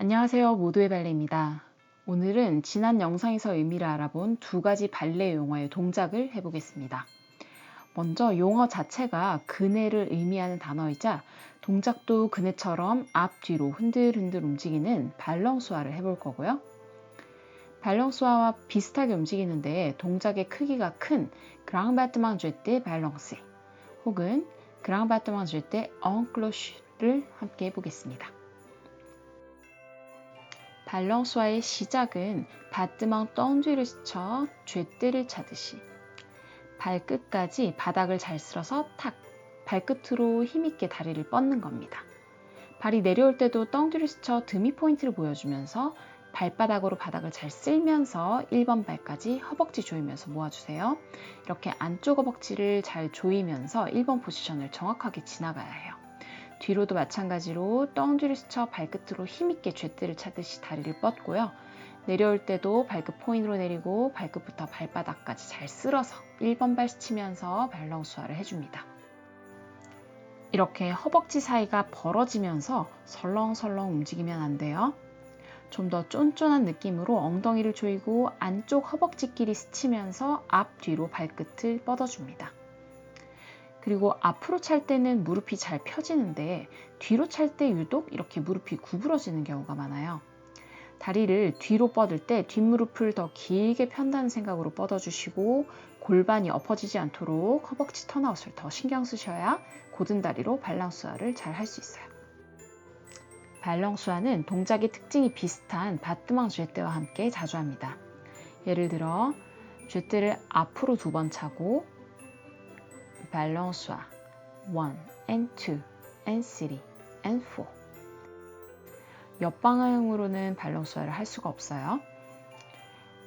안녕하세요. 모두의 발레입니다. 오늘은 지난 영상에서 의미를 알아본 두 가지 발레 용어의 동작을 해보겠습니다. 먼저 용어 자체가 그네를 의미하는 단어이자 동작도 그네처럼 앞뒤로 흔들흔들 움직이는 발렁수아를 해볼 거고요. 발렁수아와 비슷하게 움직이는데 동작의 크기가 큰 그랑 바트망 제때 발렁세 혹은 그랑 바트망 제때 엉클로쉬를 함께 해보겠습니다. 발렁수아의 시작은 바트망 떵쥐를 스쳐 쥐떼를 차듯이 발끝까지 바닥을 잘 쓸어서 탁 발끝으로 힘있게 다리를 뻗는 겁니다. 발이 내려올 때도 떵쥐를 스쳐 드미 포인트를 보여주면서 발바닥으로 바닥을 잘 쓸면서 1번 발까지 허벅지 조이면서 모아주세요. 이렇게 안쪽 허벅지를 잘 조이면서 1번 포지션을 정확하게 지나가야 해요. 뒤로도 마찬가지로 떵쥐를 스쳐 발끝으로 힘있게 쥐떼를 차듯이 다리를 뻗고요. 내려올 때도 발끝 포인트로 내리고 발끝부터 발바닥까지 잘 쓸어서 1번 발 스치면서 발렁수아를 해줍니다. 이렇게 허벅지 사이가 벌어지면서 설렁설렁 움직이면 안 돼요. 좀 더 쫀쫀한 느낌으로 엉덩이를 조이고 안쪽 허벅지끼리 스치면서 앞뒤로 발끝을 뻗어줍니다. 그리고 앞으로 찰 때는 무릎이 잘 펴지는데 뒤로 찰 때 유독 이렇게 무릎이 구부러지는 경우가 많아요. 다리를 뒤로 뻗을 때 뒷무릎을 더 길게 편다는 생각으로 뻗어주시고 골반이 엎어지지 않도록 허벅지 턴아웃을 더 신경 쓰셔야 곧은 다리로 발랑수아를 잘 할 수 있어요. 발랑수아는 동작의 특징이 비슷한 바트망 쥐떼와 함께 자주 합니다. 예를 들어 쥐떼를 앞으로 2번 차고 발랑수아 1 and 2 and 3 and 4 옆방향으로는 발렁수아를 할 수가 없어요.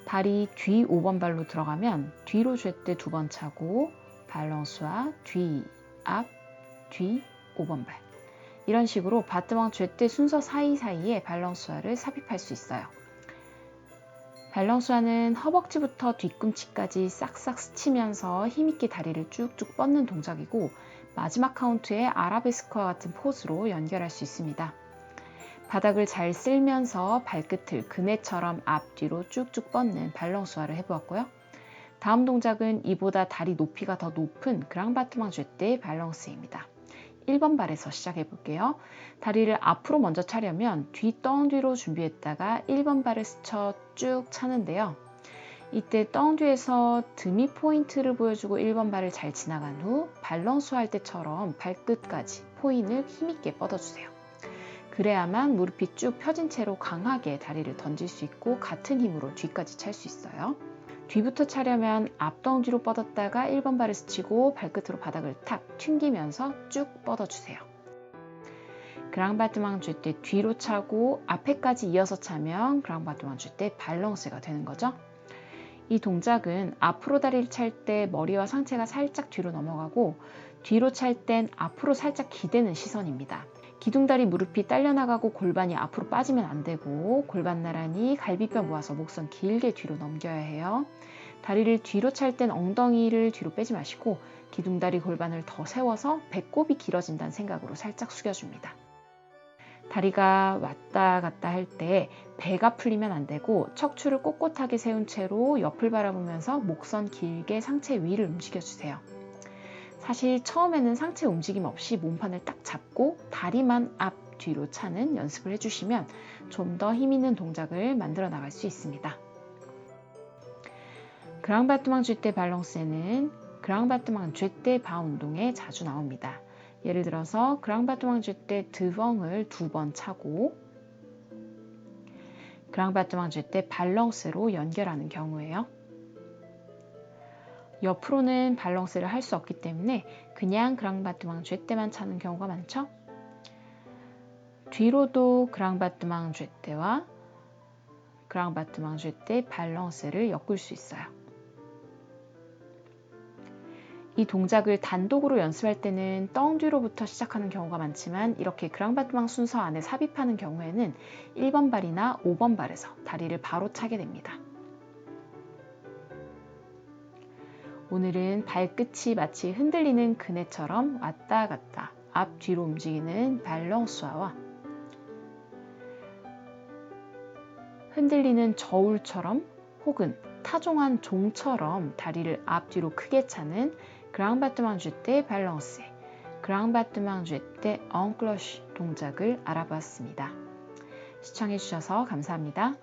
다리 뒤 5번 발로 들어가면 뒤로 쥐떼 2번 차고 발렁수아 뒤, 앞, 뒤 5번 발 이런 식으로 바트망 쥐떼 순서 사이사이에 발렁수아를 삽입할 수 있어요. 발렁수아는 허벅지부터 뒤꿈치까지 싹싹 스치면서 힘있게 다리를 쭉쭉 뻗는 동작이고 마지막 카운트에 아라베스크와 같은 포즈로 연결할 수 있습니다. 바닥을 잘 쓸면서 발끝을 그네처럼 앞뒤로 쭉쭉 뻗는 발렁수아를 해보았고요. 다음 동작은 이보다 다리 높이가 더 높은 그랑 바트망 쥐떼 발렁스입니다. 1번 발에서 시작해 볼게요. 다리를 앞으로 먼저 차려면 뒤 떵뒤로 준비했다가 1번 발을 스쳐 쭉 차는데요. 이때 떵뒤에서 드미 포인트를 보여주고 1번 발을 잘 지나간 후 발렁수 할 때처럼 발끝까지 포인을 힘있게 뻗어주세요. 그래야만 무릎이 쭉 펴진 채로 강하게 다리를 던질 수 있고 같은 힘으로 뒤까지 찰 수 있어요. 뒤부터 차려면 앞덩뒤로 뻗었다가 1번 발을 스치고 발끝으로 바닥을 탁 튕기면서 쭉 뻗어주세요. 그랑 바트망 쥐떼 뒤로 차고 앞에까지 이어서 차면 그랑 바트망 쥐떼 발렁스가 되는 거죠. 이 동작은 앞으로 다리를 찰 때 머리와 상체가 살짝 뒤로 넘어가고 뒤로 찰 땐 앞으로 살짝 기대는 시선입니다. 기둥다리 무릎이 딸려나가고 골반이 앞으로 빠지면 안 되고 골반 나란히 갈비뼈 모아서 목선 길게 뒤로 넘겨야 해요. 다리를 뒤로 찰 땐 엉덩이를 뒤로 빼지 마시고 기둥다리 골반을 더 세워서 배꼽이 길어진다는 생각으로 살짝 숙여줍니다. 다리가 왔다 갔다 할 때 배가 풀리면 안 되고 척추를 꼿꼿하게 세운 채로 옆을 바라보면서 목선 길게 상체 위를 움직여주세요. 사실 처음에는 상체 움직임 없이 몸판을 딱 잡고 다리만 앞, 뒤로 차는 연습을 해주시면 좀 더 힘있는 동작을 만들어 나갈 수 있습니다. 그랑 바트망 쥐떼 발렁스에는 그랑 바트망 쥐떼 바 운동에 자주 나옵니다. 예를 들어서 그랑 바트망 쥐떼 드벙을 2번 차고 그랑 바트망 쥐떼 발렁스로 연결하는 경우에요. 옆으로는 발렁스를 할 수 없기 때문에 그냥 그랑 바트망 쥐떼만 차는 경우가 많죠. 뒤로도 그랑 바트망 쥐떼와 그랑 바트망 쥐떼 발렁스를 엮을 수 있어요. 이 동작을 단독으로 연습할 때는 떵뒤로부터 시작하는 경우가 많지만 이렇게 그랑 바트망 순서 안에 삽입하는 경우에는 1번 발이나 5번 발에서 다리를 바로 차게 됩니다. 오늘은 발끝이 마치 흔들리는 그네처럼 왔다 갔다 앞뒤로 움직이는 발렁수아와 흔들리는 저울처럼 혹은 타종한 종처럼 다리를 앞뒤로 크게 차는 그랑 바트망 쥐떼 밸런스, 그랑 바트망 쥐떼 엉클러쉬 동작을 알아보았습니다. 시청해주셔서 감사합니다.